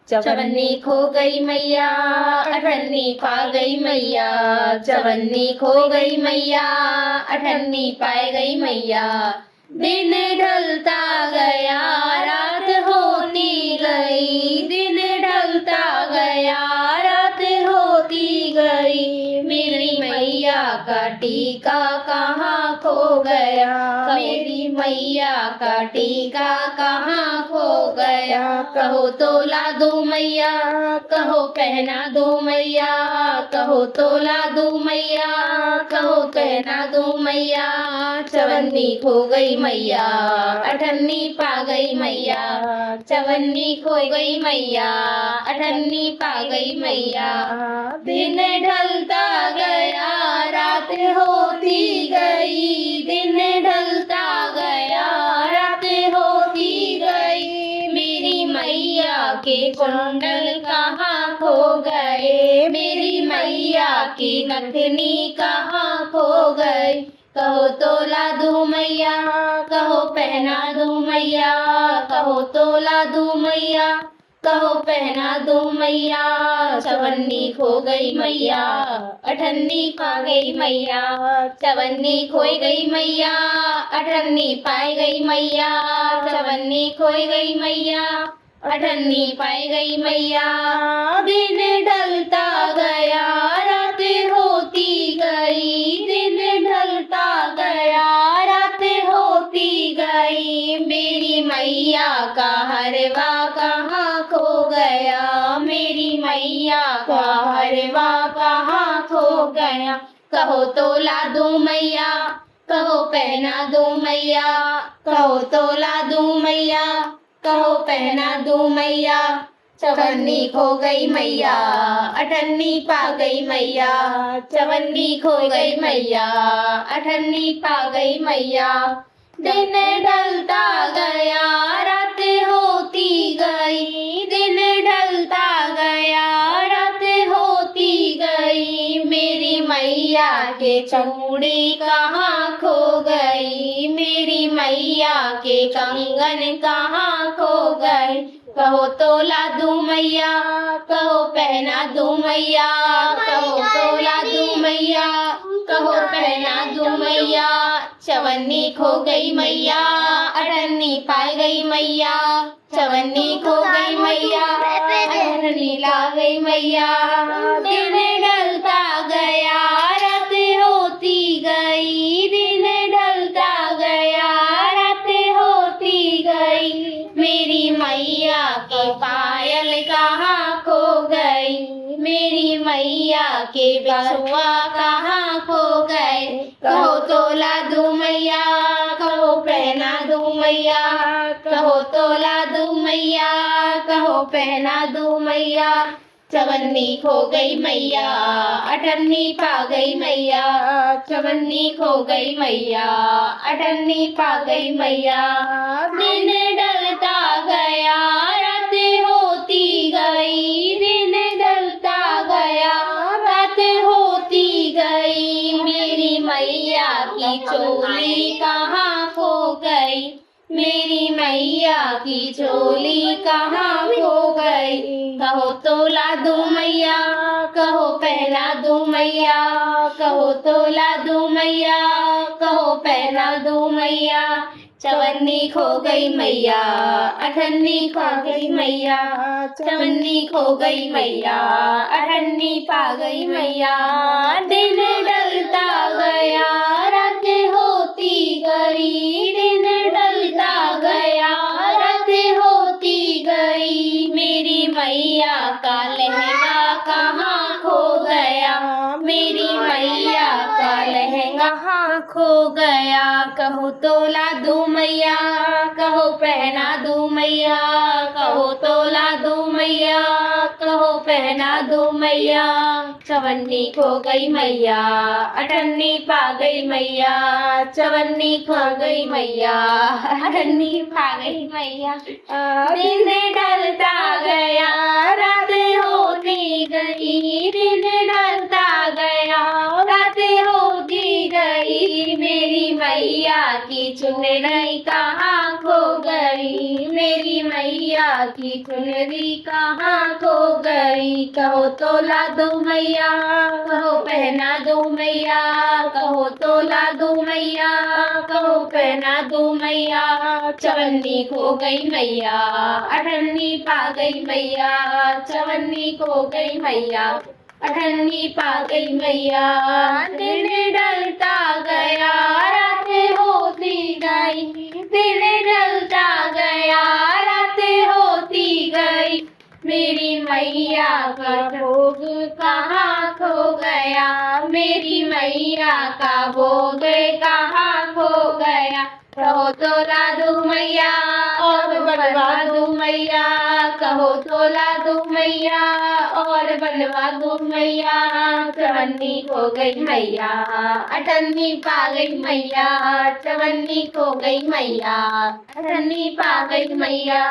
चवन्नी खो गई मैया, अठन्नी पा गई मैया। चवन्नी खो गई मैया, अठन्नी पाए गई मैया। दिन ढलता गया, रात होती गई। दिन ढलता गया, रात होती गई। मेरी मैया का टीका कहाँ खो गया। मेरी मैया का टीका कहाँ खो गया। कहो तो ला दो मैया, कहो पहना दो मैया। कहो तो ला दो मैया, कहो पहना दो मैया। चवन्नी खो गई मैया, अठन्नी पा गई मैया। चवन्नी खो गई मैया, अठन्नी पा गई मैया। दिन ढलता गया, रात होती गई। दिन ढलता गया, रात होती गई। मेरी मैया के कुंडल कहाँ खो गए। मेरी मैया की नथनी कहाँ खो गई। कहो तो ला दूं मैया, कहो पहना दूं मैया। कहो तो ला दूं मैया, कहो पहना दूं मैया। चवन्नी खो गई मैया, अठन्नी पा गई मैया। चवन्नी खो गई मैया, अठन्नी पाई गई मैया। चवन्नी खो गई मैया, अठन्नी पाई गई मैया। दिन ढलता गया, रात होती गई। दिन ढलता गया, रात होती गई। मेरी मैया का हरवा कहाँ खो गया। मेरी मैया का हरवा कहाँ खो गया। कहो तो ला दूं मैया, कहो पहना दूं मैया। कहो तो ला दूं मैया, कहो पहना दूं मैया। चवन्नी खो गई मैया, अठन्नी पा गई मैया। चवन्नी खो गई मैया, अठन्नी पा गई मैया। दिन ढलता गया, रात होती गई। दिन ढलता गया, रात होती गई। मेरी मैया के चूड़ी कहाँ खो गई। मेरी मैया के कंगन कहाँ खो गए। कहो तो ला दूं मैया, कहो पहना दूं मैया। कहो तो ला दूं मैया, कहो पहना दूं मैया। चवन्नी खो गई मैया, अठन्नी पाई गई मैया। चवन्नी खो गई मैया, अठन्नी ला गई मैया। दिन ढलता गया, रात होती गई। दिन ढलता गया, रात होती गई। मेरी मैया के पायल कहाँ खो गई। मेरी मैया के बिछुआ कहाँ खो गए। कहो तो ला दूं मैया, कहो पहना दूं मैया। कहो तो ला दूं मैया, कहो पहना दूं मैया। चवन्नी खो गई मैया, अठन्नी पा गई मैया। चवन्नी खो गई मैया, अठन्नी पा गई मैया। दिन ढलता गया, रात होती गई। दिन ढलता गया, रात होती गई। मेरी मैया की चोली कहाँ खो गई। मेरी मैया की चोली कहाँ खो गई। कहो तो ला दूं मैया, कहो पहना दूं मैया। कहो तो ला दूं मैया, कहो पहना दूं मैया। चवन्नी खो गई मैया, अठन्नी पा गई मैया। चवन्नी खो गई मैया, अठन्नी पा गई मैया। दिन ढलता गया, रात होती गई। दिन ढलता गया, रात होती गई। मेरी मैया का लहंगा कहाँ खो गया। मेरी मैया का लहंगा कहाँ खो गया। कहो तो ला दूं मैया, कहो पहना दूं मैया। कहो तो ला दूं मैया, कहो पहना दूं मैया। चवन्नी खो गई मैया, अठन्नी पा गई मैया। चवन्नी खो गई मैया, अठन्नी पा गई मैया। दिन ढलता गया, रात होती गई। दिन ढलता गया, रात होती गई। मेरी मैया की चुनरी कहाँ खो गई। मेरी मैया मैया की चुनरी कहाँ खो गई, कहो तो ला दो मैया, कहो पहना दो मैया, कहो तो ला दो मैया, कहो पहना दो मैया। चवन्नी खो गई मैया, अठन्नी पा गई मैया, चवन्नी खो गई मैया, अठन्नी पा गई मैया। दिन ढलता गया, रात होती गई, दिन ढलता गया, रात होती गई, मेरी मैया का भोग कहाँ खो गया, मेरी मैया का भोग कहाँ खो गया। कहो तो ला दो मैया और बनवा दो मैया, कहो तो ला दो मैया और बनवा दो मैया। चवन्नी खो गई मैया, अठन्नी पा गई मैया, चवन्नी खो गई मैया, अठन्नी पा गई मैया।